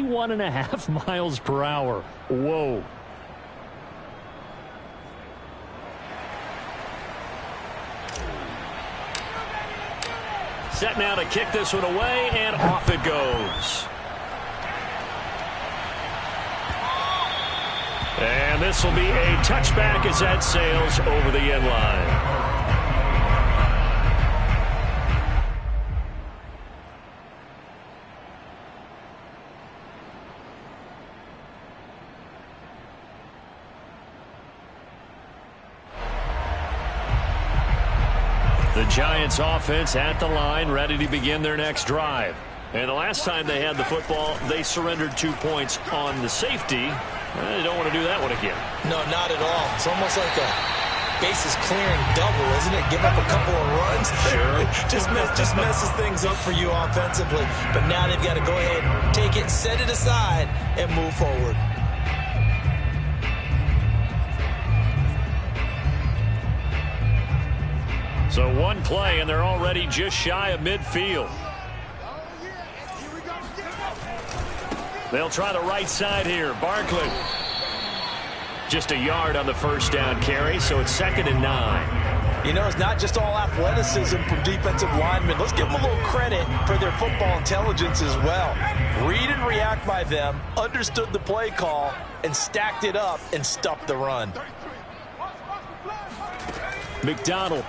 21.5 miles per hour. Whoa. Set now to kick this one away, and off it goes. And this will be a touchback as that sails over the end line. The Giants offense at the line, ready to begin their next drive. And the last time they had the football, they surrendered 2 points on the safety. They don't want to do that one again. No, not at all. It's almost like a bases clearing double, isn't it? Give up a couple of runs. Sure. just messes things up for you offensively. But now they've got to go ahead, take it, set it aside, and move forward. So one play, and they're already just shy of midfield. They'll try the right side here. Barkley. Just a yard on the first down carry, so it's 2nd and 9. You know, it's not just all athleticism from defensive linemen. Let's give them a little credit for their football intelligence as well. Read and react by them, understood the play call, and stacked it up and stuffed the run. McDonald.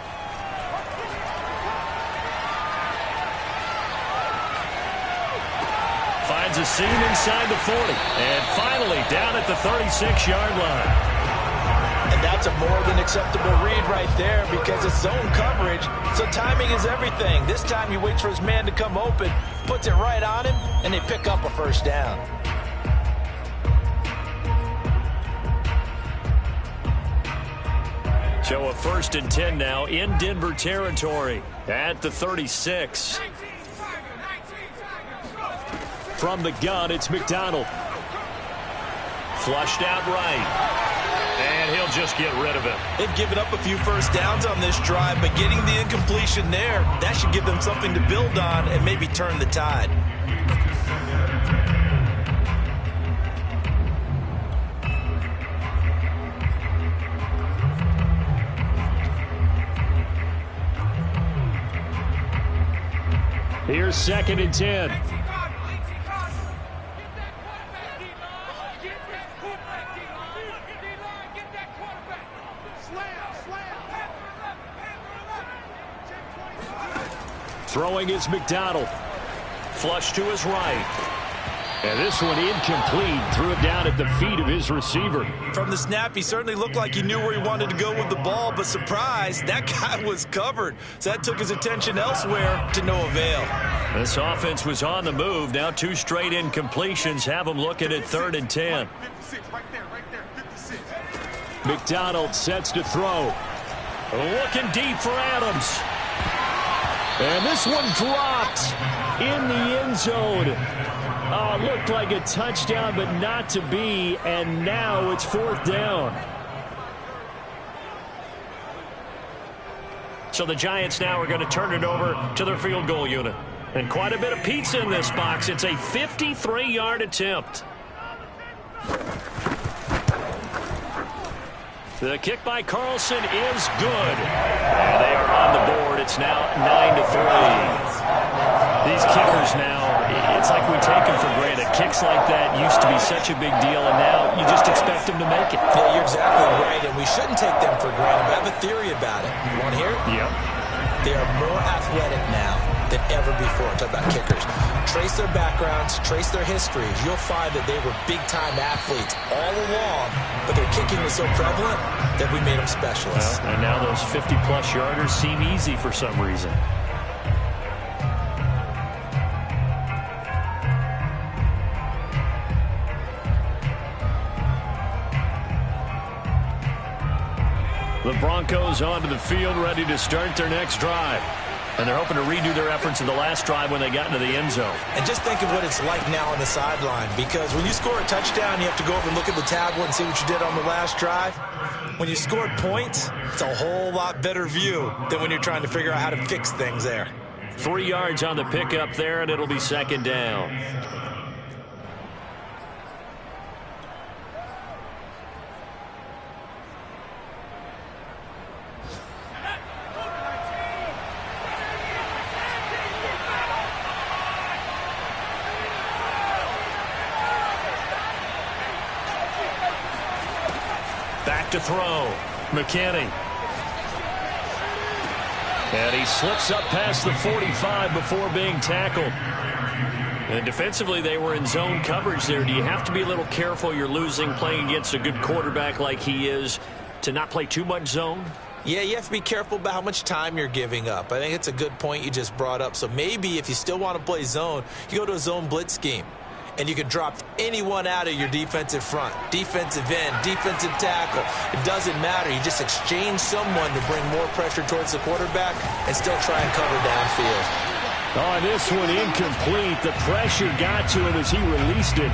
Finds a seam inside the 40. And finally down at the 36-yard line. And that's a more than acceptable read right there because it's zone coverage, so timing is everything. This time he waits for his man to come open, puts it right on him, and they pick up a first down. So a 1st and 10 now in Denver territory at the 36. From the gun, it's McDonald. Flushed out right. And he'll just get rid of it. They've given up a few first downs on this drive, but getting the incompletion there, that should give them something to build on and maybe turn the tide. Here's 2nd and 10. Throwing is McDonald. Flush to his right. And this one incomplete. Threw it down at the feet of his receiver. From the snap, he certainly looked like he knew where he wanted to go with the ball, but surprise, that guy was covered. So that took his attention elsewhere to no avail. This offense was on the move. Now 2 straight incompletions have them looking at 3rd and 10. McDonald sets to throw. Looking deep for Adams. And this one dropped in the end zone. Oh, looked like a touchdown, but not to be. And now it's 4th down. So the Giants now are going to turn it over to their field goal unit. And quite a bit of pizza in this box. It's a 53-yard attempt. The kick by Carlson is good. And they are on the board. It's now 9-3. These kickers now, it's like we take them for granted. Kicks like that used to be such a big deal, and now you just expect them to make it. Yeah, you're exactly right, and we shouldn't take them for granted. But I have a theory about it. You want to hear it? Yep. They are more athletic now than ever before. Talk about kickers. Trace their backgrounds, trace their histories. You'll find that they were big-time athletes all along, but their kicking was so prevalent that we made them specialists. Well, and now those 50-plus yarders seem easy for some reason. The Broncos onto the field, ready to start their next drive. And they're hoping to redo their efforts of the last drive when they got into the end zone. And just think of what it's like now on the sideline, because when you score a touchdown, you have to go over and look at the tablet and see what you did on the last drive. When you scored points, it's a whole lot better view than when you're trying to figure out how to fix things there. 3 yards on the pickup there, and it'll be 2nd down. look to throw. McKinney. And he slips up past the 45 before being tackled. And defensively, they were in zone coverage there. Do you have to be a little careful? You're losing playing against a good quarterback like he is to not play too much zone? Yeah, you have to be careful about how much time you're giving up. I think it's a good point you just brought up. So maybe if you still want to play zone, you go to a zone blitz scheme. And you can drop anyone out of your defensive front, defensive end, defensive tackle. It doesn't matter. You just exchange someone to bring more pressure towards the quarterback and still try and cover downfield. Oh, this one incomplete. The pressure got to him as he released it.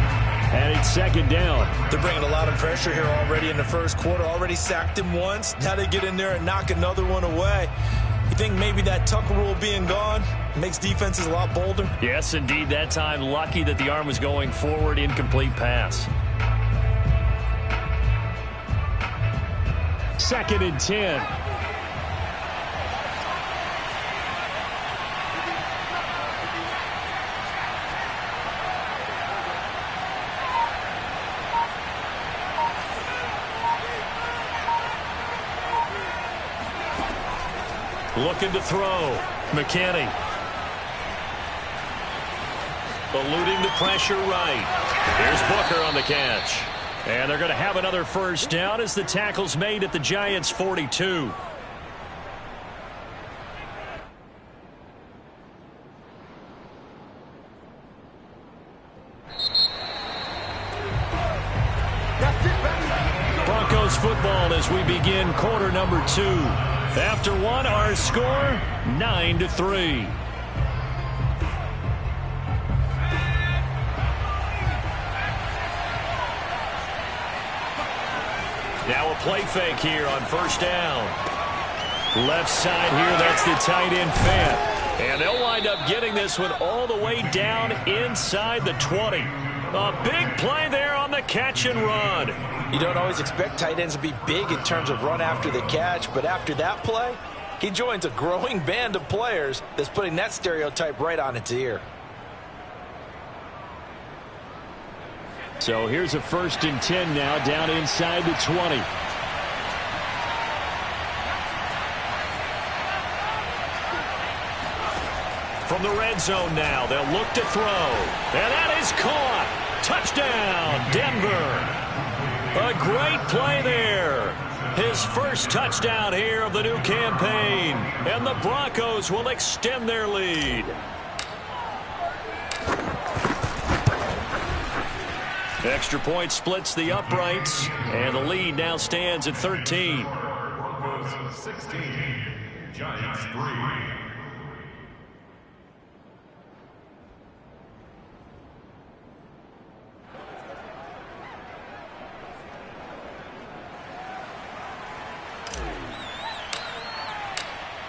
And it's second down. They're bringing a lot of pressure here already in the first quarter. Already sacked him once. Now they get in there and knock another one away. You think maybe that Tucker rule being gone makes defenses a lot bolder? Yes, indeed. That time, lucky that the arm was going forward. Incomplete pass. 2nd and 10. Looking to throw. McKinney. Eluding the pressure right. Here's Booker on the catch. And they're going to have another first down as the tackle's made at the Giants' 42. Broncos football as we begin quarter number 2. After one, our score, 9-3. Now a play fake here on first down. Left side here, that's the tight end Fant. And they'll wind up getting this one all the way down inside the 20. A big play there on the catch and run. You don't always expect tight ends to be big in terms of run after the catch, but after that play, he joins a growing band of players that's putting that stereotype right on its ear. So here's a 1st and 10 now down inside the 20. From the red zone now, they'll look to throw. And that is caught. Touchdown, Denver. A great play there. His first touchdown here of the new campaign. And the Broncos will extend their lead. Extra point splits the uprights. And the lead now stands at 13. Broncos 16, Giants 3.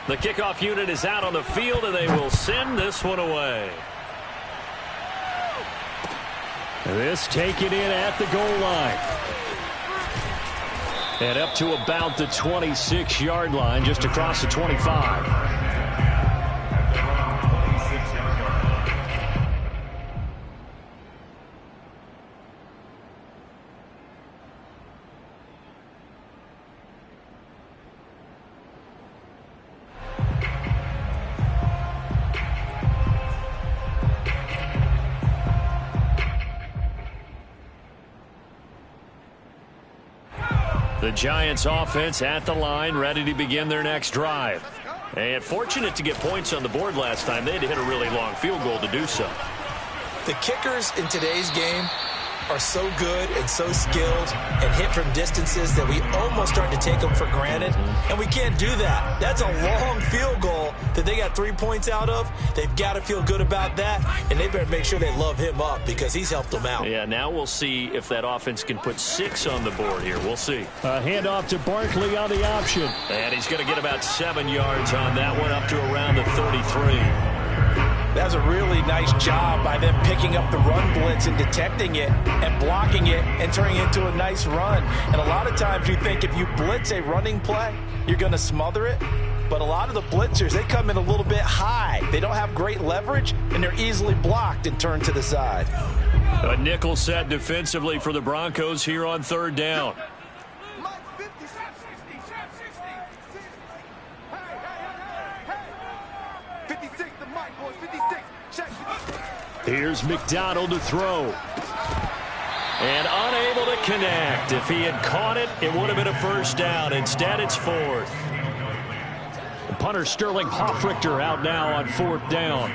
The kickoff unit is out on the field, and they will send this one away. This taken in at the goal line. And up to about the 26-yard line, just across the 25. The Giants offense at the line, ready to begin their next drive. And fortunate to get points on the board last time. They had to hit a really long field goal to do so. The kickers in today's game are so good and so skilled and hit from distances that we almost start to take them for granted. And we can't do that. That's a long field goal that they got 3 points out of. They've got to feel good about that, and they better make sure they love him up because he's helped them out. Yeah, now we'll see if that offense can put 6 on the board here. We'll see. A handoff to Barkley on the option. And he's going to get about 7 yards on that one, up to around the 33. That was a really nice job by them picking up the run blitz and detecting it and blocking it and turning it into a nice run. And a lot of times you think if you blitz a running play, you're going to smother it. But a lot of the blitzers, they come in a little bit high. They don't have great leverage, and they're easily blocked and turned to the side. A nickel set defensively for the Broncos here on 3rd down. Here's McDonald to throw. And unable to connect. If he had caught it, it would have been a first down. Instead, it's fourth. The punter Sterling Hofrichter out now on fourth down.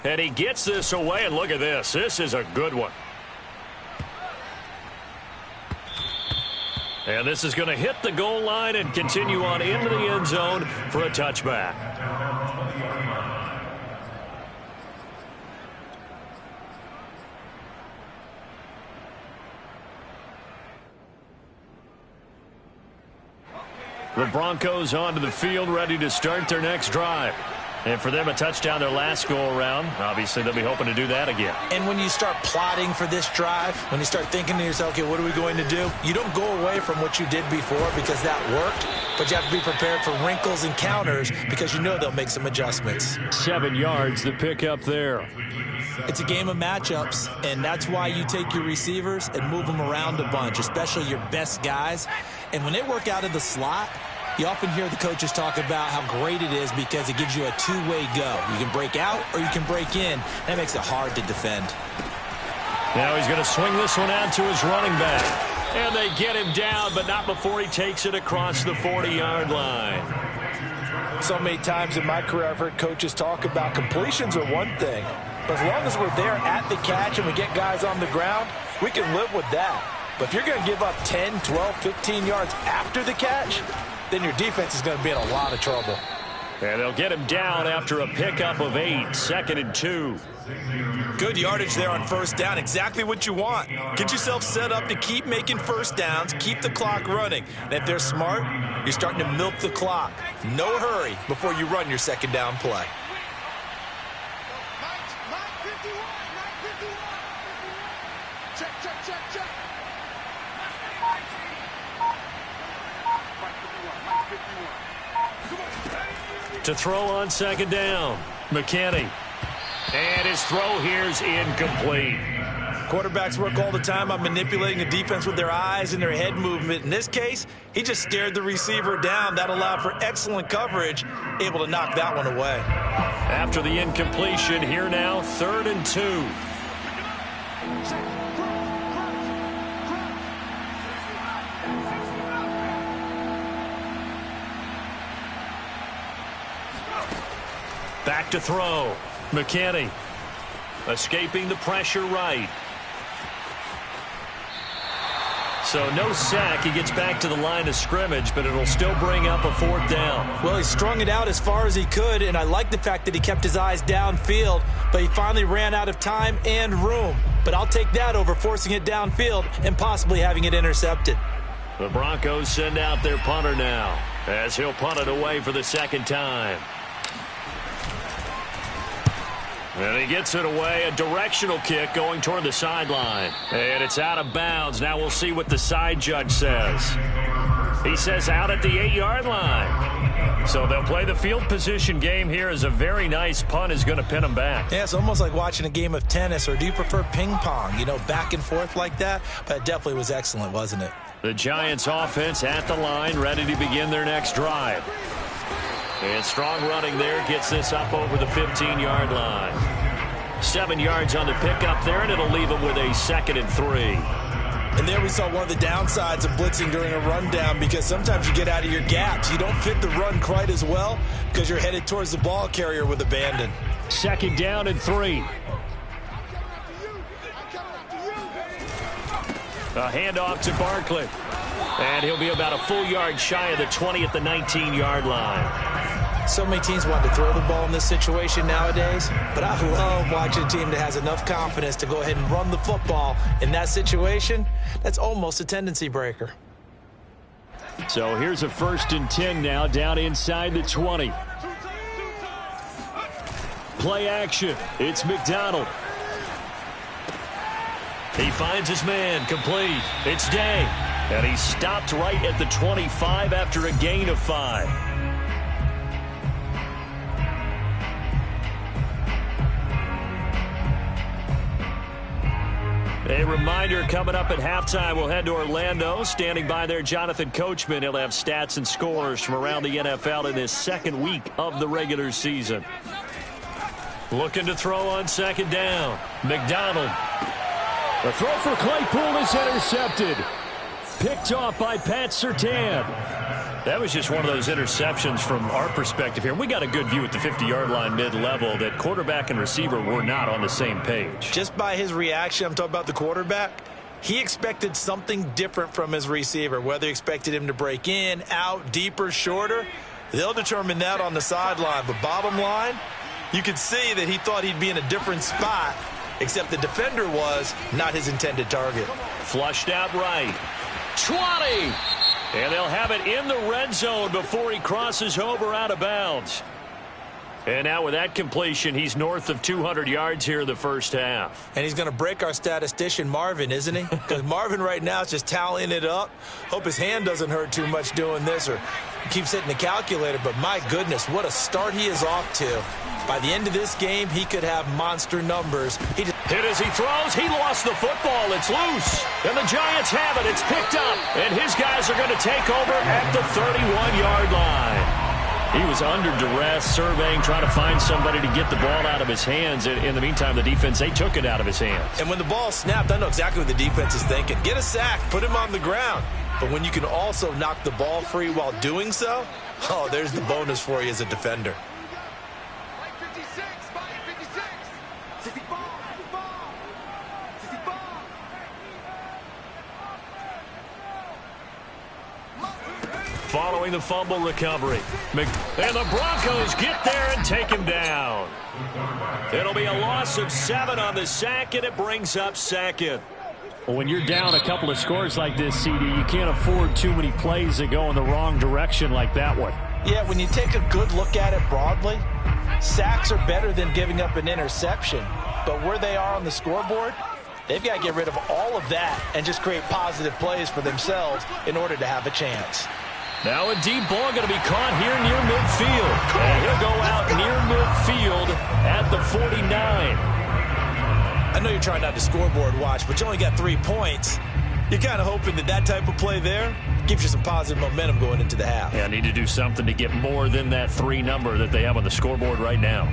And he gets this away, and look at this. This is a good one. And this is going to hit the goal line and continue on into the end zone for a touchback. The Broncos onto the field, ready to start their next drive. And for them, a touchdown their last go-around. Obviously, they'll be hoping to do that again. And when you start plotting for this drive, when you start thinking to yourself, okay, what are we going to do? You don't go away from what you did before because that worked, but you have to be prepared for wrinkles and counters because you know they'll make some adjustments. 7 yards, the pickup there. It's a game of matchups, and that's why you take your receivers and move them around a bunch, especially your best guys. And when they work out of the slot, you often hear the coaches talk about how great it is because it gives you a two-way go. You can break out or you can break in. That makes it hard to defend. Now he's going to swing this one out to his running back. And they get him down, but not before he takes it across the 40-yard line. So many times in my career I've heard coaches talk about completions are one thing. But as long as we're there at the catch and we get guys on the ground, we can live with that. But if you're going to give up 10, 12, 15 yards after the catch, then your defense is going to be in a lot of trouble. And they'll get him down after a pickup of 8, 2nd and 2. Good yardage there on first down. Exactly what you want. Get yourself set up to keep making first downs, keep the clock running. And if they're smart, you're starting to milk the clock. No hurry before you run your second down play. To throw on second down, McKinney. And his throw here's incomplete. Quarterbacks work all the time on manipulating a defense with their eyes and their head movement. In this case, he just stared the receiver down. That allowed for excellent coverage, able to knock that one away. After the incompletion, here now, 3rd and 2. Back to throw. McKinney escaping the pressure right. So no sack. He gets back to the line of scrimmage, but it'll still bring up a 4th down. Well, he strung it out as far as he could, and I like the fact that he kept his eyes downfield, but he finally ran out of time and room. But I'll take that over forcing it downfield and possibly having it intercepted. The Broncos send out their punter now as he'll punt it away for the 2nd time. And he gets it away, a directional kick going toward the sideline. And it's out of bounds. Now we'll see what the side judge says. He says out at the 8-yard line. So they'll play the field position game here as a very nice punt is going to pin them back. Yeah, it's almost like watching a game of tennis, or do you prefer ping pong? You know, back and forth like that? But it definitely was excellent, wasn't it? The Giants offense at the line, ready to begin their next drive. And strong running there gets this up over the 15-yard line. 7 yards on the pickup there, and it'll leave them with a 2nd and 3. And there we saw one of the downsides of blitzing during a rundown, because sometimes you get out of your gaps. You don't fit the run quite as well because you're headed towards the ball carrier with abandon. 2nd down and 3. A handoff to Barkley. And he'll be about a full yard shy of the 20 at the 19-yard line. So many teams want to throw the ball in this situation nowadays, but I love watching a team that has enough confidence to go ahead and run the football. In that situation, that's almost a tendency breaker. So here's a 1st and 10 now, down inside the 20. Play action. It's McDonald. He finds his man, complete. It's Day. And he stopped right at the 25 after a gain of 5. A reminder, coming up at halftime, we'll head to Orlando. Standing by there, Jonathan Coachman. He'll have stats and scores from around the NFL in this 2nd week of the regular season. Looking to throw on second down. McDonald. The throw for Claypool is intercepted. Picked off by Pat Surtain. That was just one of those interceptions from our perspective here. We got a good view at the 50-yard line mid-level that quarterback and receiver were not on the same page. Just by his reaction, I'm talking about the quarterback, he expected something different from his receiver. Whether he expected him to break in, out, deeper, shorter, they'll determine that on the sideline. But bottom line, you could see that he thought he'd be in a different spot, except the defender was not his intended target. Flushed out right. 20. And they'll have it in the red zone before he crosses over out of bounds. And now with that completion, he's north of 200 yards here in the first half. And he's going to break our statistician, Marvin, isn't he? Because Marvin right now is just tallying it up. Hope his hand doesn't hurt too much doing this or keeps hitting the calculator. But my goodness, what a start he is off to. By the end of this game, he could have monster numbers. He just hit as he throws. He lost the football. It's loose. And the Giants have it. It's picked up. And his guys are going to take over at the 31-yard line. He was under duress, surveying, trying to find somebody to get the ball out of his hands. In the meantime, the defense, they took it out of his hands. And when the ball snapped, I know exactly what the defense is thinking. Get a sack, put him on the ground. But when you can also knock the ball free while doing so, oh, there's the bonus for you as a defender. Following the fumble recovery. And the Broncos get there and take him down. It'll be a loss of 7 on the sack, and it brings up second. Well, when you're down a couple of scores like this, CD, you can't afford too many plays that go in the wrong direction like that one. Yeah, when you take a good look at it broadly, sacks are better than giving up an interception. But where they are on the scoreboard, they've got to get rid of all of that and just create positive plays for themselves in order to have a chance. Now a deep ball going to be caught here near midfield. And he'll go out near midfield at the 49. I know you're trying not to scoreboard watch, but you only got 3 points. You're kind of hoping that that type of play there gives you some positive momentum going into the half. Yeah, I need to do something to get more than that 3 number that they have on the scoreboard right now.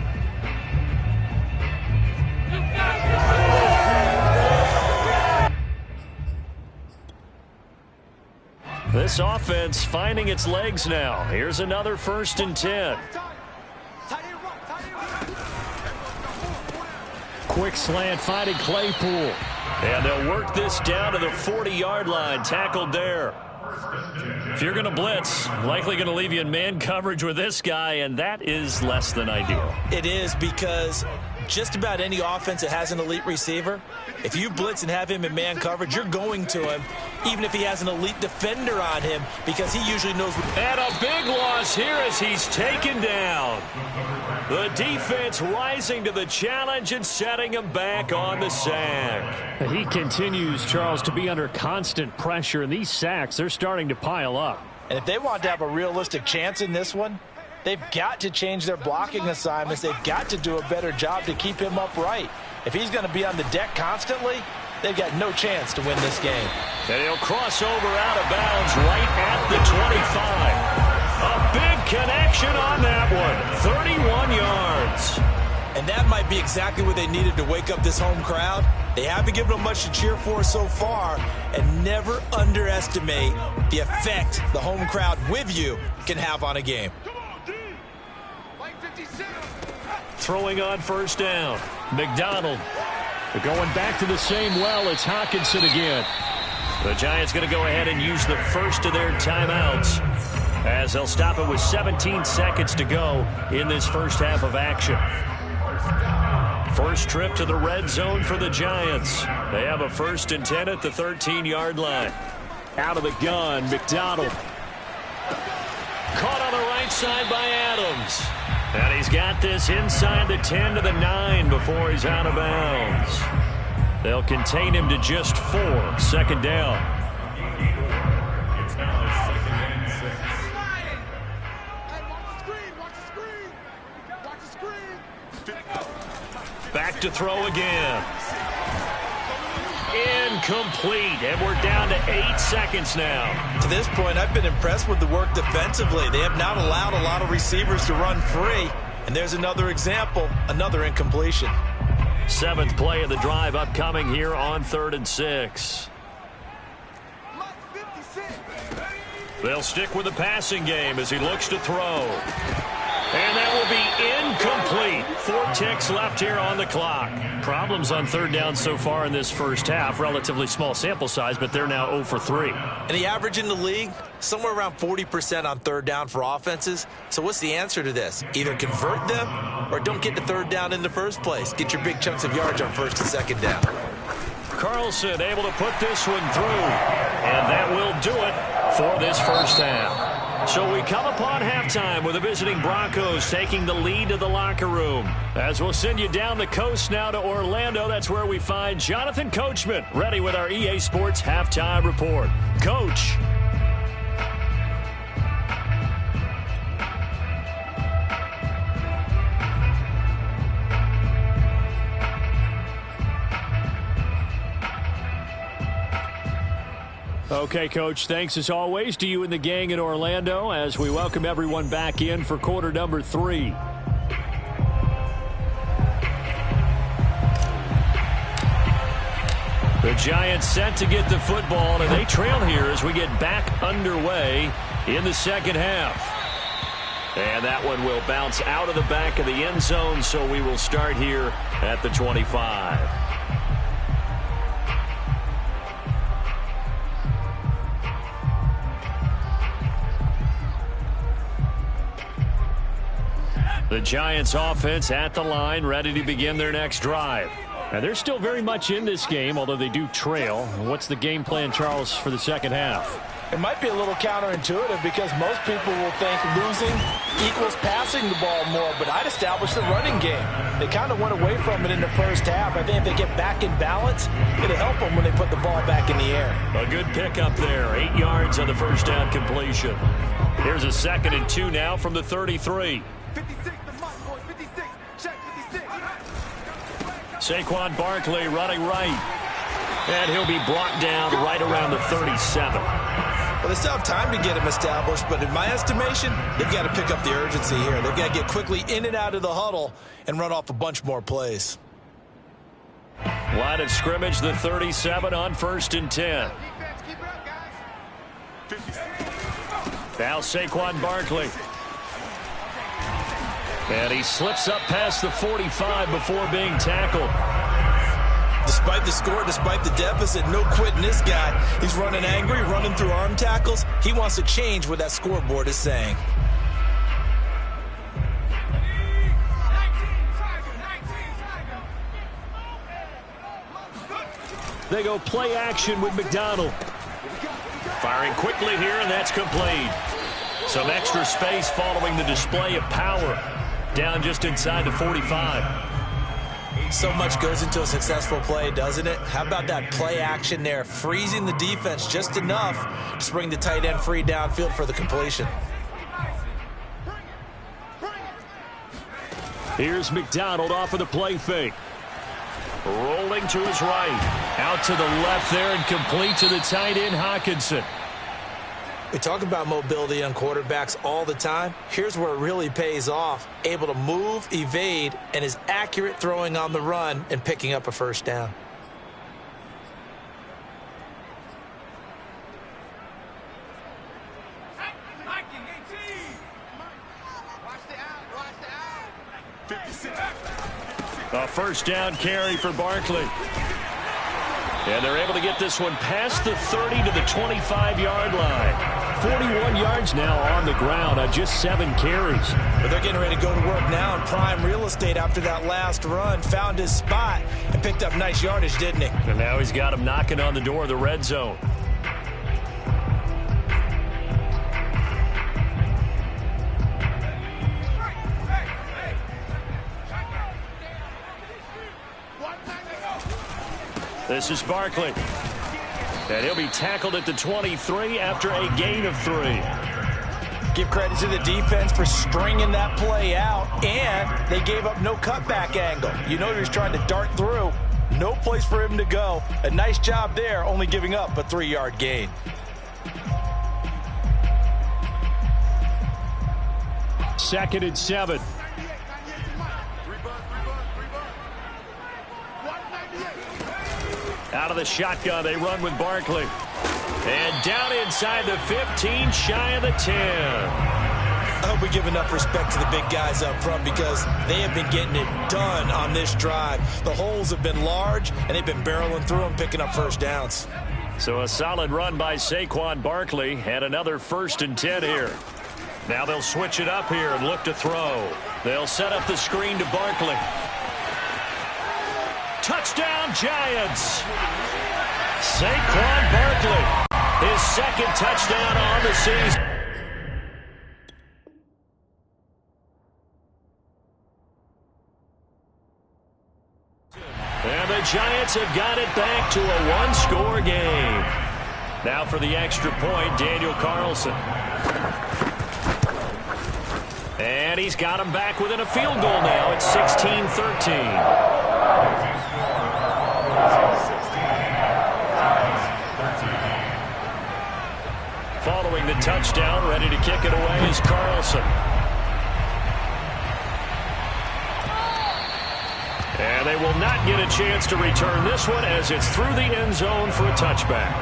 This offense finding its legs now. Here's another 1st and 10. Quick slant finding Claypool. And they'll work this down to the 40-yard line. Tackled there. If you're going to blitz, likely going to leave you in man coverage with this guy, and that is less than ideal. It is, because just about any offense that has an elite receiver, if you blitz and have him in man coverage, you're going to him, even if he has an elite defender on him, because he usually knows. And a big loss here as he's taken down. The defense rising to the challenge and setting him back on the sack. He continues, Charles, to be under constant pressure, and these sacks, they're starting to pile up. And if they want to have a realistic chance in this one, they've got to change their blocking assignments. They've got to do a better job to keep him upright. If he's going to be on the deck constantly, they've got no chance to win this game. And he'll cross over out of bounds right at the 25. A big connection on that one. 31 yards. And that might be exactly what they needed to wake up this home crowd. They haven't given them much to cheer for so far, and never underestimate the effect the home crowd with you can have on a game. Throwing on 1st down. McDonald. They're going back to the same well. It's Hockenson again. The Giants going to go ahead and use the first of their timeouts, as they'll stop it with 17 seconds to go in this first half of action. First trip to the red zone for the Giants. They have a 1st and 10 at the 13-yard line. Out of the gun, McDonald. Caught on the right side by Adams. And he's got this inside the 10 to the 9 before he's out of bounds. They'll contain him to just 4. 2nd down. Back to throw again. Incomplete, and we're down to 8 seconds now. To this point, I've been impressed with the work defensively. They have not allowed a lot of receivers to run free. And there's another example, another incompletion. 7th play of the drive upcoming here on 3rd and 6. They'll stick with the passing game as he looks to throw. And that will be incomplete. 4 ticks left here on the clock. Problems on 3rd down so far in this first half. Relatively small sample size, but they're now 0 for 3. And the average in the league, somewhere around 40% on 3rd down for offenses. So what's the answer to this? Either convert them or don't get to 3rd down in the first place. Get your big chunks of yards on 1st and 2nd down. Carlson able to put this one through. And that will do it for this first half. So we come upon halftime with the visiting Broncos taking the lead to the locker room. As we'll send you down the coast now to Orlando, that's where we find Jonathan Coachman ready with our EA Sports Halftime Report. Coach. Okay, Coach, thanks as always to you and the gang in Orlando as we welcome everyone back in for quarter number 3. The Giants set to get the football, and they trail here as we get back underway in the second half. And that one will bounce out of the back of the end zone, so we will start here at the 25. The Giants offense at the line, ready to begin their next drive. Now, they're still very much in this game, although they do trail. What's the game plan, Charles, for the second half? It might be a little counterintuitive because most people will think losing equals passing the ball more, but I'd establish the running game. They kind of went away from it in the first half. I think if they get back in balance, it'll help them when they put the ball back in the air. A good pickup there, 8 yards on the first down completion. Here's a 2nd and 2 now from the 33. Saquon Barkley running right. And he'll be brought down right around the 37. Well, they still have time to get him established, but in my estimation, they've got to pick up the urgency here. They've got to get quickly in and out of the huddle and run off a bunch more plays. Line of scrimmage, the 37 on 1st and 10. Now Saquon Barkley. And he slips up past the 45 before being tackled. Despite the score, despite the deficit, no quitting this guy. He's running angry, running through arm tackles. He wants to change what that scoreboard is saying. They go play action with McDonald. Firing quickly here, and that's complete. Some extra space following the display of power. Down just inside the 45. So much goes into a successful play, doesn't it? How about that play action there? Freezing the defense just enough to bring the tight end free downfield for the completion. Here's McDonald off of the play fake. Rolling to his right. Out to the left there and complete to the tight end, Hockenson. We talk about mobility on quarterbacks all the time. Here's where it really pays off. Able to move, evade, and is accurate throwing on the run and picking up a first down. A first down carry for Barkley. And they're able to get this one past the 30 to the 25-yard line. 41 yards now on the ground on just 7 carries. But they're getting ready to go to work now in prime real estate after that last run. Found his spot and picked up nice yardage, didn't he? And now he's got him knocking on the door of the red zone. This is Barkley. And he'll be tackled at the 23 after a gain of 3. Give credit to the defense for stringing that play out, and they gave up no cutback angle. You know he was trying to dart through. No place for him to go. A nice job there, only giving up a 3-yard gain. Second and 7. Out of the shotgun, they run with Barkley. And down inside the 15, shy of the 10. I hope we give enough respect to the big guys up front because they have been getting it done on this drive. The holes have been large, and they've been barreling through them, picking up first downs. So a solid run by Saquon Barkley and another 1st and 10 here. Now they'll switch it up here and look to throw. They'll set up the screen to Barkley. Touchdown, Giants! Saquon Barkley, his 2nd touchdown on the season. And the Giants have got it back to a 1-score game. Now for the extra point, Daniel Carlson. And he's got him back within a field goal now. It's 16-13. Following the touchdown, ready to kick it away is Carlson. And they will not get a chance to return this one as it's through the end zone for a touchback.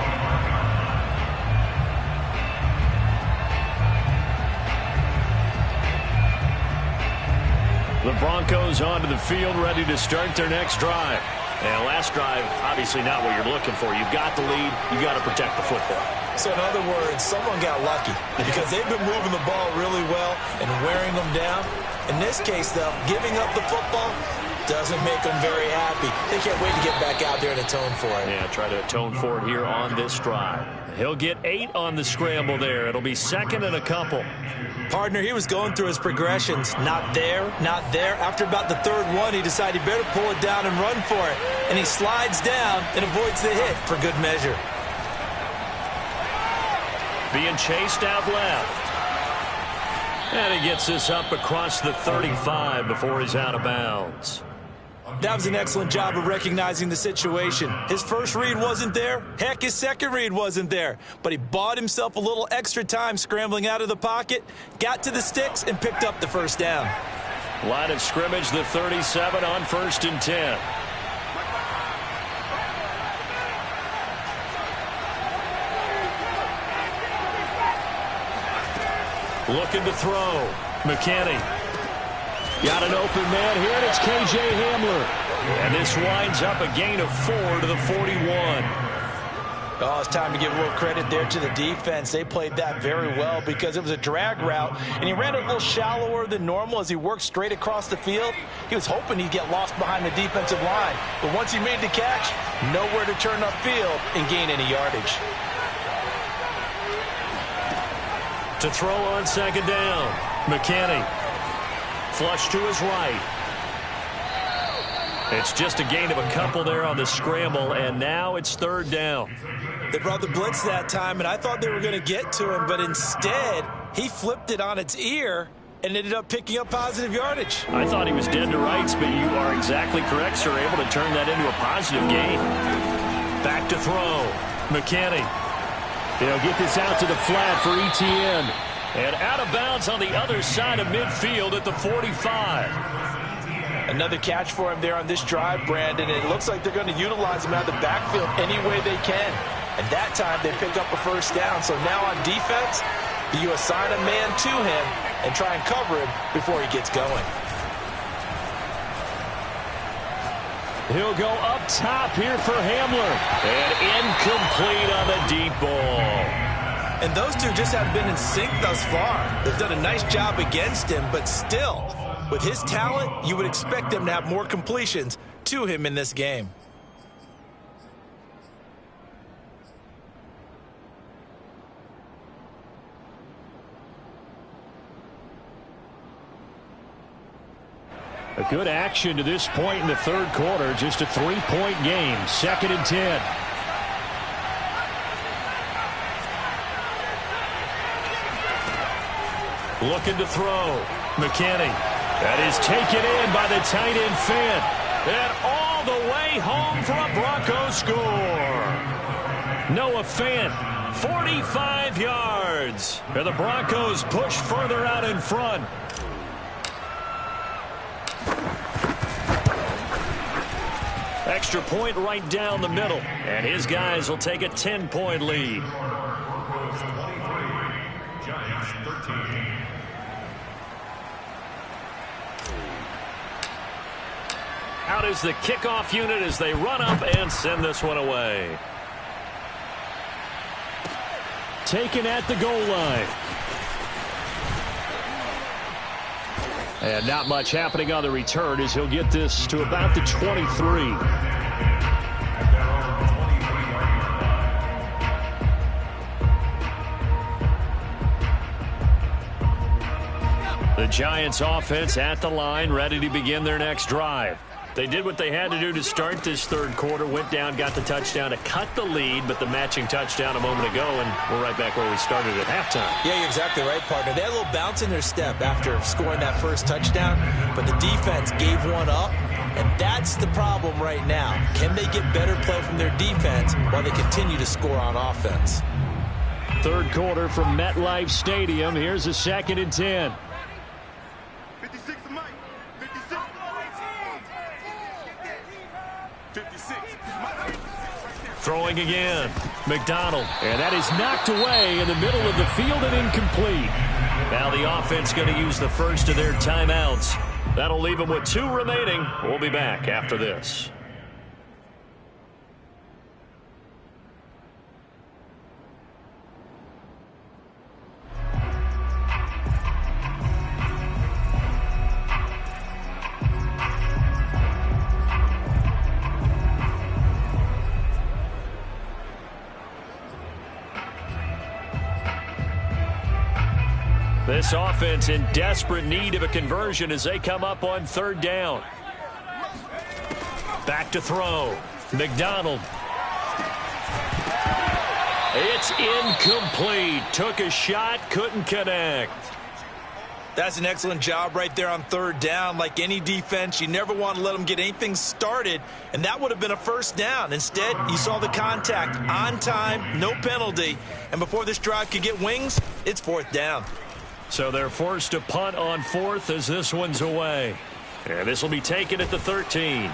The Broncos onto the field, ready to start their next drive. And last drive, obviously not what you're looking for. You've got the lead. You've got to protect the football. So in other words, someone got lucky because they've been moving the ball really well and wearing them down. In this case, though, giving up the football doesn't make them very happy. They can't wait to get back out there and atone for it. Yeah, try to atone for it here on this drive. He'll get 8 on the scramble there. It'll be 2nd and a couple. Partner, he was going through his progressions. Not there, not there. After about the 3rd one, he decided he better pull it down and run for it. And he slides down and avoids the hit for good measure. Being chased out left. And he gets this up across the 35 before he's out of bounds. That was an excellent job of recognizing the situation. His first read wasn't there. Heck, his second read wasn't there. But he bought himself a little extra time scrambling out of the pocket, got to the sticks, and picked up the first down. Line of scrimmage, the 37 on 1st and 10. Looking to throw. McKinney. Got an open man here, and it's K.J. Hamler. And this winds up a gain of 4 to the 41. Oh, it's time to give a little credit there to the defense. They played that very well because it was a drag route, and he ran a little shallower than normal as he worked straight across the field. He was hoping he'd get lost behind the defensive line, but once he made the catch, nowhere to turn upfield and gain any yardage. To throw on 2nd down, McKinney. Flush to his right. It's just a gain of a couple there on the scramble, and now it's 3rd down. They brought the blitz that time, and I thought they were going to get to him, but instead, he flipped it on its ear and ended up picking up positive yardage. I thought he was dead to rights, but you are exactly correct, sir. Able to turn that into a positive gain. Back to throw. McKinney. They'll get this out to the flat for Etienne. And out of bounds on the other side of midfield at the 45. Another catch for him there on this drive, Brandon. And it looks like they're going to utilize him out of the backfield any way they can. And that time they pick up a first down. So now on defense, you assign a man to him and try and cover him before he gets going. He'll go up top here for Hamler. And incomplete on the deep ball. And those two just haven't been in sync thus far. They've done a nice job against him, but still, with his talent, you would expect them to have more completions to him in this game. A good action to this point in the 3rd quarter. Just a 3-point game. 2nd and 10. Looking to throw. McKinney. That is taken in by the tight end Fant. And all the way home for a Broncos score. Noah Fant, 45 yards. And the Broncos push further out in front. Extra point right down the middle. And his guys will take a 10-point lead. Broncos 23, Giants 13. Out is the kickoff unit as they run up and send this one away. Taken at the goal line. And not much happening on the return as he'll get this to about the 23. The Giants offense at the line, ready to begin their next drive. They did what they had to do to start this third quarter, went down, got the touchdown to cut the lead, but the matching touchdown a moment ago, and we're right back where we started at halftime. Yeah, you're exactly right, partner. They had a little bounce in their step after scoring that first touchdown, but the defense gave one up, and that's the problem right now. Can they get better play from their defense while they continue to score on offense? Third quarter from MetLife Stadium. Here's a 2nd and 10. 56 Mike. 56. 56. Throwing again. McDonald. And that is knocked away in the middle of the field and incomplete. Now the offense going to use the first of their timeouts. That'll leave them with 2 remaining. We'll be back after this. This offense in desperate need of a conversion as they come up on 3rd down. Back to throw. McDonald. It's incomplete. Took a shot, couldn't connect. That's an excellent job right there on 3rd down. Like any defense, you never want to let them get anything started, and that would have been a 1st down. Instead, you saw the contact on time, no penalty, and before this drive could get wings, it's 4th down. So they're forced to punt on 4th as this one's away. And this will be taken at the 13.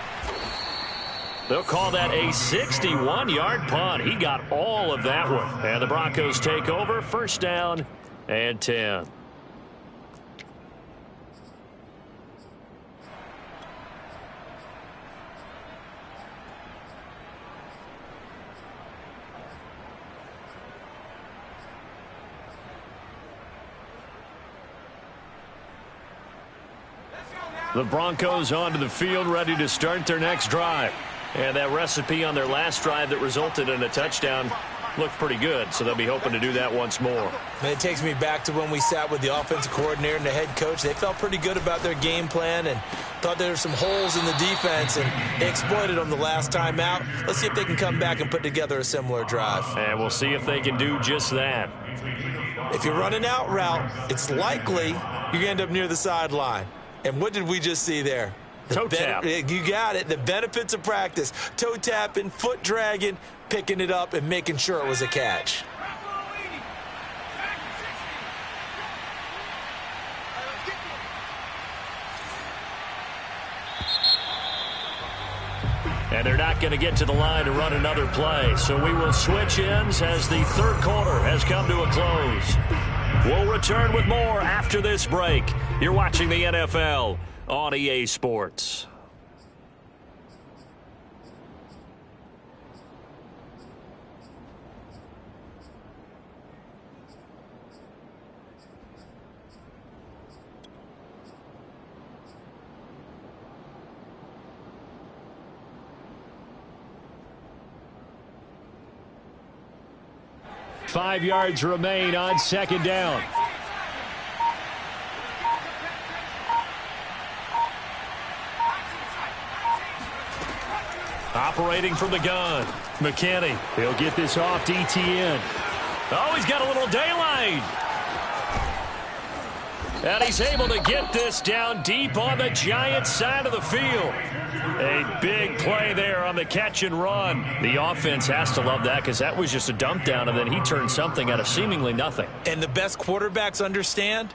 They'll call that a 61-yard punt. He got all of that one. And the Broncos take over, 1st down and 10. The Broncos onto the field, ready to start their next drive. And that recipe on their last drive that resulted in a touchdown looked pretty good, so they'll be hoping to do that once more. And it takes me back to when we sat with the offensive coordinator and the head coach. They felt pretty good about their game plan and thought there were some holes in the defense, and they exploited them the last time out. Let's see if they can come back and put together a similar drive. And we'll see if they can do just that. If you're running out route, it's likely you're going to end up near the sideline. And what did we just see there? Toe tap. You got it. The benefits of practice. Toe tapping, foot dragging, picking it up, and making sure it was a catch. And they're not going to get to the line to run another play. So we will switch ends as the third quarter has come to a close. We'll return with more after this break. You're watching the NFL on EA Sports. Five yards remain on 2nd down. Operating from the gun. McKinney. He'll get this off to ETN. Oh, he's got a little daylight. And he's able to get this down deep on the Giants side of the field. A big play there on the catch and run. The offense has to love that because that was just a dump down, and then he turned something out of seemingly nothing. And the best quarterbacks understand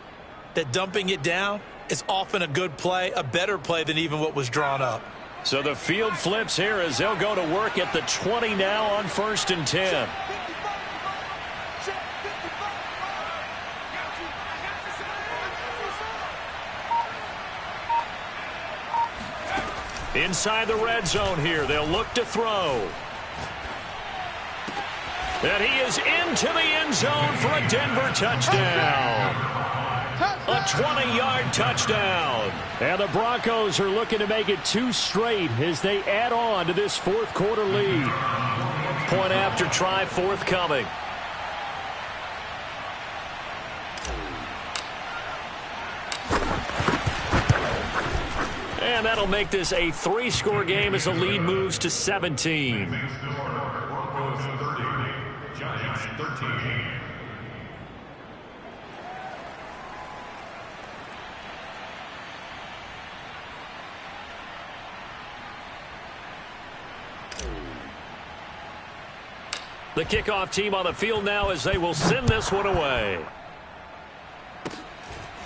that dumping it down is often a good play, a better play than even what was drawn up. So the field flips here as they'll go to work at the 20 now on 1st and 10. Inside the red zone here, they'll look to throw. And he is into the end zone for a Denver touchdown. A 20-yard touchdown. And the Broncos are looking to make it 2 straight as they add on to this 4th quarter lead. Point after try forthcoming. And that'll make this a 3-score game as the lead moves to 17. Broncos 30, Giants 13. The kickoff team on the field now as they will send this one away.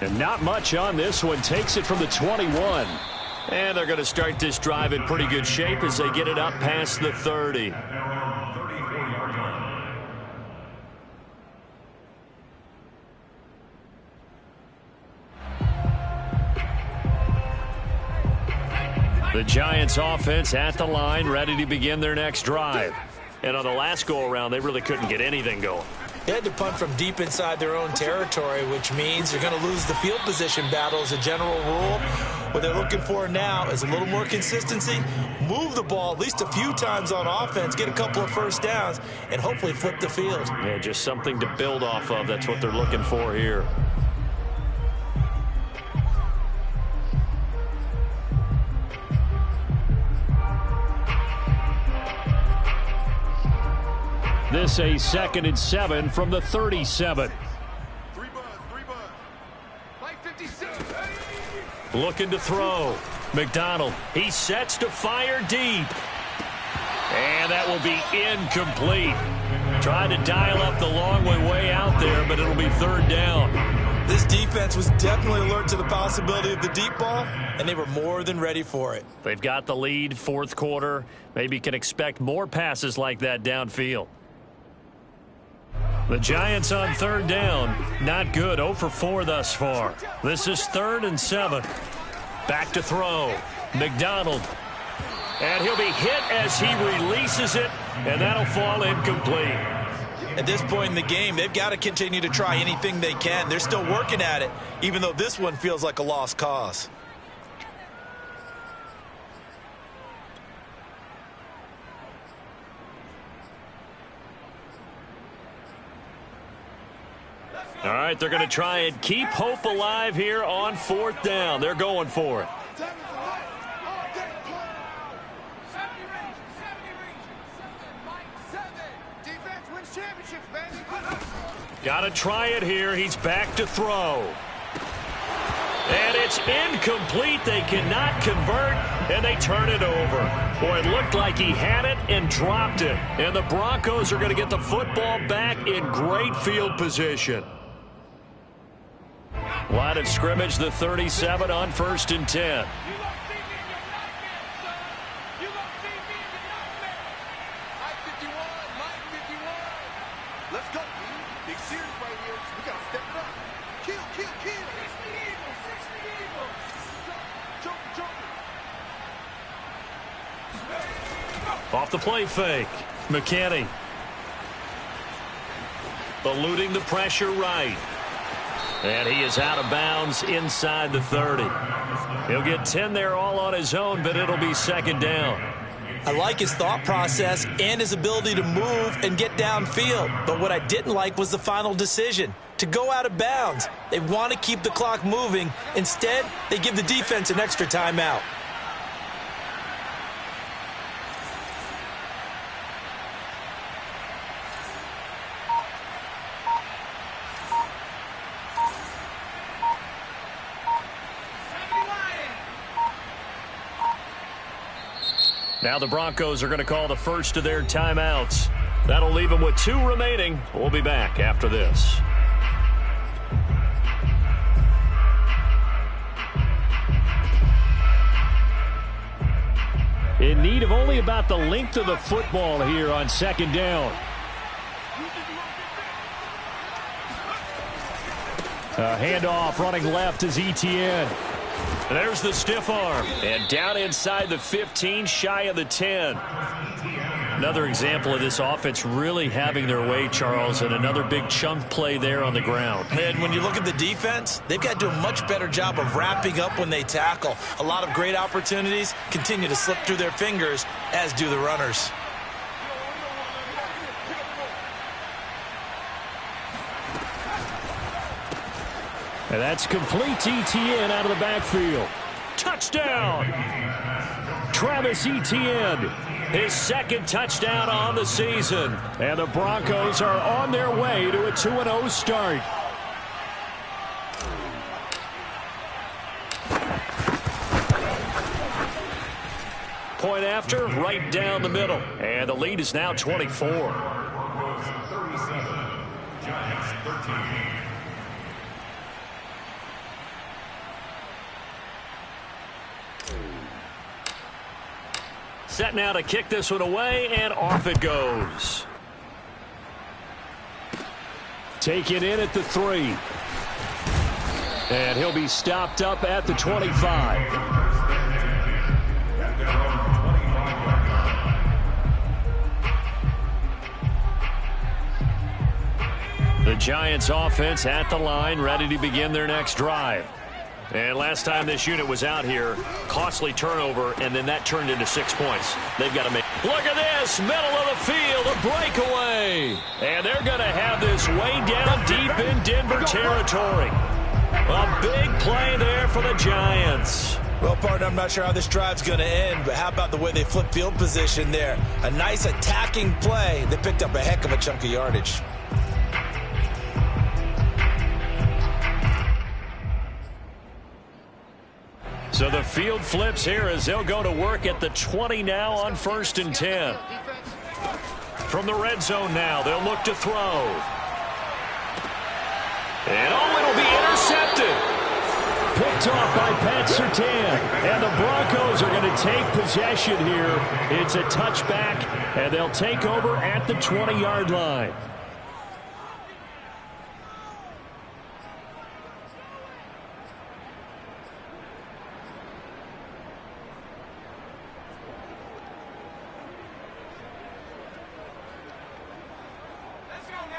And not much on this one. Takes it from the 21. And they're going to start this drive in pretty good shape as they get it up past the 30. The Giants offense at the line, ready to begin their next drive. And on the last go-around, they really couldn't get anything going. They had to punt from deep inside their own territory, which means you're going to lose the field position battle as a general rule. What they're looking for now is a little more consistency, move the ball at least a few times on offense, get a couple of first downs, and hopefully flip the field. Yeah, just something to build off of. That's what they're looking for here. This a 2nd and 7 from the 37. 3 buzz. Like 56. Looking to throw. McDonald, he sets to fire deep. And that will be incomplete. Trying to dial up the long way out there, but it'll be 3rd down. This defense was definitely alert to the possibility of the deep ball, and they were more than ready for it. They've got the lead, 4th quarter. Maybe can expect more passes like that downfield. The Giants on 3rd down. Not good. 0 for 4 thus far. This is 3rd and 7. Back to throw. McDonald. And he'll be hit as he releases it, and that'll fall incomplete. At this point in the game, they've got to continue to try anything they can. They're still working at it, even though this one feels like a lost cause. All right, they're going to try and keep hope alive here on 4th down. They're going for it. Got to try it here. He's back to throw. And it's incomplete. They cannot convert, and they turn it over. Boy, it looked like he had it and dropped it. And the Broncos are going to get the football back in great field position. Line of scrimmage, the 37 on 1st and 10. Let's go. Big series right here. We got to step it up. Kill. Off the play fake. McKinney. Eluding the pressure right. And he is out of bounds inside the 30. He'll get 10 there all on his own, but it'll be 2nd down. I like his thought process and his ability to move and get downfield. But what I didn't like was the final decision, to go out of bounds. They want to keep the clock moving. Instead, they give the defense an extra timeout. Now the Broncos are going to call the first of their timeouts. That'll leave them with 2 remaining. We'll be back after this. In need of only about the length of the football here on second down. A handoff running left is Etienne. There's the stiff arm. And down inside the 15, shy of the 10. Another example of this offense really having their way, Charles, and another big chunk play there on the ground. And when you look at the defense, they've got to do a much better job of wrapping up when they tackle. A lot of great opportunities continue to slip through their fingers, as do the runners. And that's complete to Etienne out of the backfield. Touchdown! Travis Etienne, his second touchdown on the season. And the Broncos are on their way to a 2-0 start. Point after, right down the middle. And the lead is now 24. Broncos 37, Giants 13. Set now to kick this one away, and off it goes. Taken in at the 3. And he'll be stopped up at the 25. The Giants offense at the line, ready to begin their next drive. And last time this unit was out here, costly turnover, and then that turned into 6 points. They've got to make... Look at this, middle of the field, a breakaway. And they're going to have this way down deep in Denver territory. A big play there for the Giants. Well, partner, I'm not sure how this drive's going to end, but how about the way they flip field position there? A nice attacking play. They picked up a heck of a chunk of yardage. So the field flips here as they'll go to work at the 20 now on 1st and 10. From the red zone now, they'll look to throw. And it'll be intercepted. Picked off by Pat Surtain. And the Broncos are going to take possession here. It's a touchback, and they'll take over at the 20-yard line.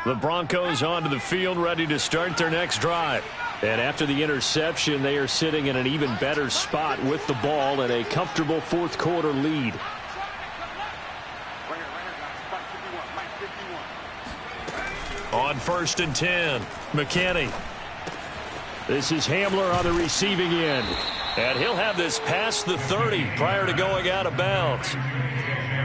The Broncos onto the field, ready to start their next drive. And after the interception, they are sitting in an even better spot with the ball and a comfortable fourth quarter lead. On 1st and 10, McKinney. This is Hamler on the receiving end. And he'll have this past the 30 prior to going out of bounds.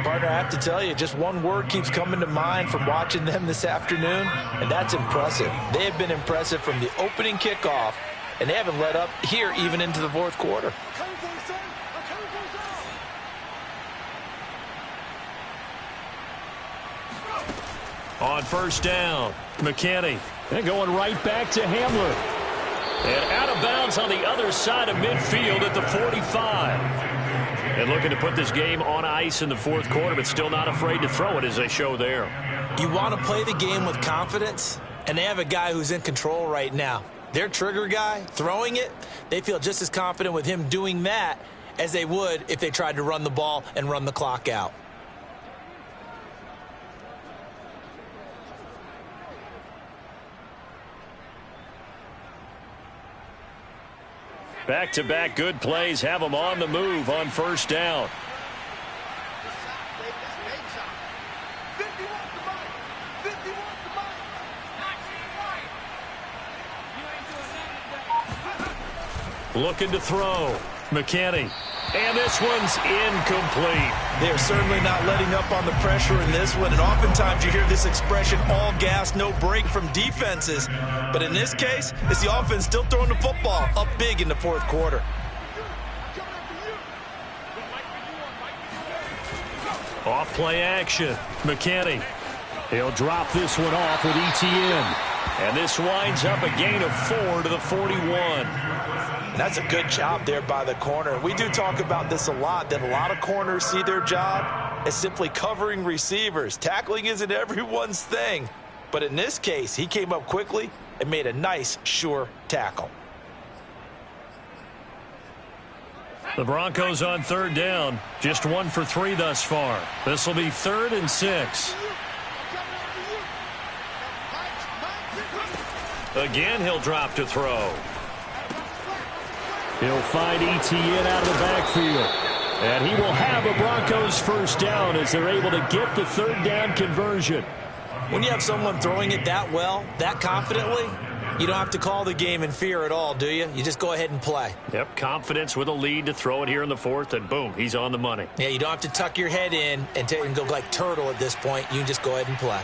Partner, I have to tell you, just one word keeps coming to mind from watching them this afternoon, and that's impressive. They have been impressive from the opening kickoff, and they haven't let up here even into the fourth quarter. On 1st down, McKinney. And going right back to Hamler. And out of bounds on the other side of midfield at the 45. And looking to put this game on ice in the fourth quarter, but still not afraid to throw it as they show there. You want to play the game with confidence, and they have a guy who's in control right now. Their trigger guy, throwing it, they feel just as confident with him doing that as they would if they tried to run the ball and run the clock out. Back-to-back good plays have them on the move on 1st down. Looking to throw. McKinney. And this one's incomplete. They're certainly not letting up on the pressure in this one, and oftentimes you hear this expression, all gas, no break from defenses. But in this case, it's the offense still throwing the football up big in the fourth quarter. Off play action. McKinney. He'll drop this one off with Etienne. And this winds up a gain of 4 to the 41. That's a good job there by the corner. We do talk about this a lot, that a lot of corners see their job as simply covering receivers. Tackling isn't everyone's thing. But in this case, he came up quickly and made a nice, sure tackle. The Broncos on third down. Just 1 for 3 thus far. This will be 3rd and 6. Again, he'll drop to throw. He'll find Etienne out of the backfield. And he will have a Broncos first down as they're able to get the third down conversion. When you have someone throwing it that well, that confidently, you don't have to call the game in fear at all, do you? You just go ahead and play. Yep, confidence with a lead to throw it here in the 4th, and boom, he's on the money. Yeah, you don't have to tuck your head in and go like turtle at this point. You can just go ahead and play.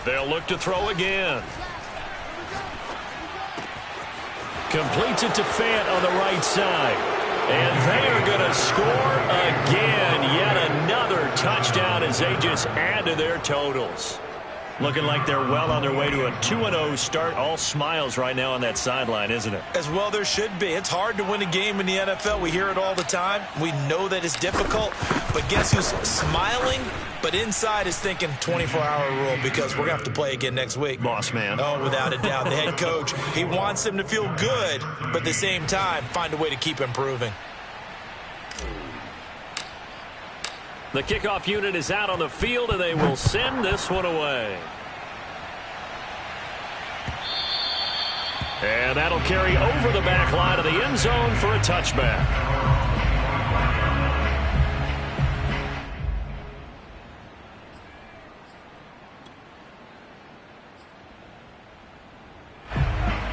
They'll look to throw again. Completes it to Fant on the right side. And they are going to score again. Yet another touchdown as they just add to their totals. Looking like they're well on their way to a 2-0 start. All smiles right now on that sideline, isn't it? As well there should be. It's hard to win a game in the NFL. We hear it all the time. We know that it's difficult. But guess who's smiling? But inside is thinking 24-hour rule because we're going to have to play again next week. Boss man. Oh, without a doubt. The head coach, he wants them to feel good, but at the same time, find a way to keep improving. The kickoff unit is out on the field, and they will send this one away. And that'll carry over the back line of the end zone for a touchback.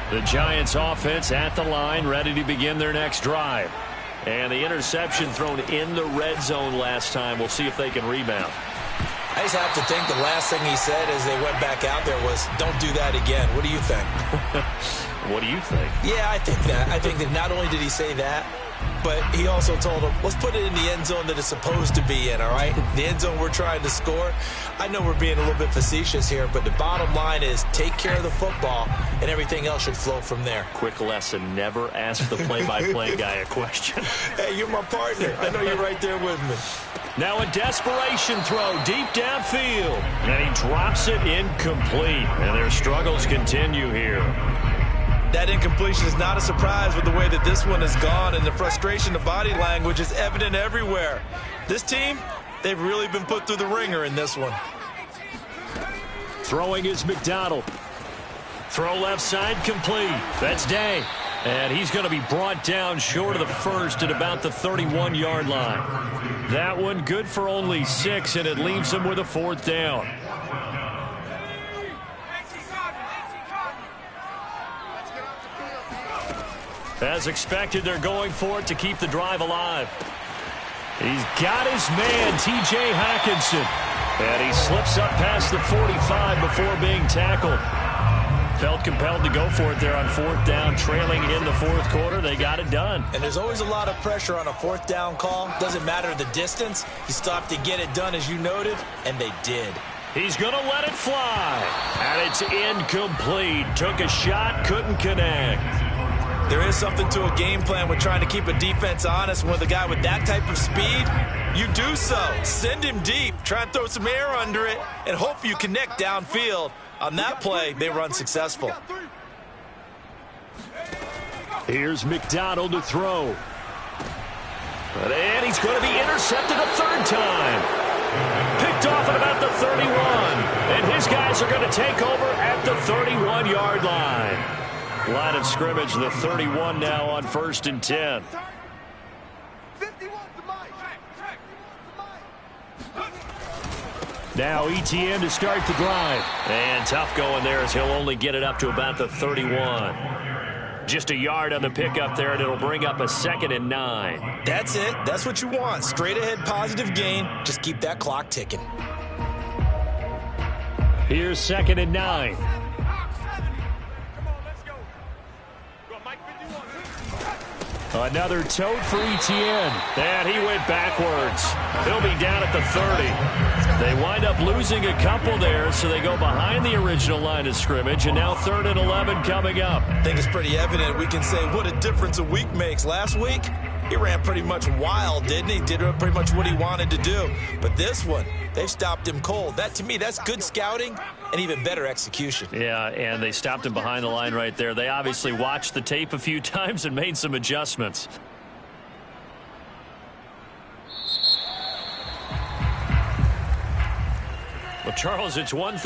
The Giants offense at the line, ready to begin their next drive. And the interception thrown in the red zone last time. We'll see if they can rebound. I just have to think the last thing he said as they went back out there was, don't do that again. What do you think? What do you think? Yeah, I think that. I think that not only did he say that, but he also told him, let's put it in the end zone that it's supposed to be in, all right? The end zone we're trying to score. I know we're being a little bit facetious here, but the bottom line is take care of the football, and everything else should flow from there. Quick lesson, never ask the play-by-play guy a question. Hey, you're my partner. I know you're right there with me. Now a desperation throw deep downfield. And he drops it incomplete. And their struggles continue here. That incompletion is not a surprise with the way that this one has gone, and the frustration, the body language is evident everywhere. This team, they've really been put through the ringer in this one. Throwing is McDonald. Throw left side complete. That's Day. And he's going to be brought down short of the first at about the 31-yard line. That one good for only 6, and it leaves him with a 4th down. As expected, they're going for it to keep the drive alive. He's got his man, T.J. Hockenson. And he slips up past the 45 before being tackled. Felt compelled to go for it there on 4th down, trailing in the 4th quarter. They got it done. And there's always a lot of pressure on a 4th down call. Doesn't matter the distance. You still have to get it done, as you noted, and they did. He's going to let it fly. And it's incomplete. Took a shot, couldn't connect. There is something to a game plan with trying to keep a defense honest. With a guy with that type of speed, you do so. Send him deep. Try and throw some air under it and hope you connect downfield. On that play, they were unsuccessful. Here's McDonald to throw. And he's going to be intercepted a 3rd time. Picked off at about the 31. And his guys are going to take over at the 31-yard line. Line of scrimmage, the 31 now on 1st and 10. Now Etienne to start the drive. And tough going there as he'll only get it up to about the 31. Just a yard on the pickup there, and it'll bring up a 2nd and 9. That's it. That's what you want. Straight ahead positive gain. Just keep that clock ticking. Here's 2nd and 9. Another tote for Etienne. And he went backwards. He'll be down at the 30. They wind up losing a couple there, so they go behind the original line of scrimmage, and now 3rd and 11 coming up. I think it's pretty evident. We can say what a difference a week makes. Last week, he ran pretty much wild, didn't he? Did pretty much what he wanted to do. But this one, they've stopped him cold. That, to me, that's good scouting and even better execution. Yeah, and they stopped him behind the line right there. They obviously watched the tape a few times and made some adjustments. Well, Charles, it's one thing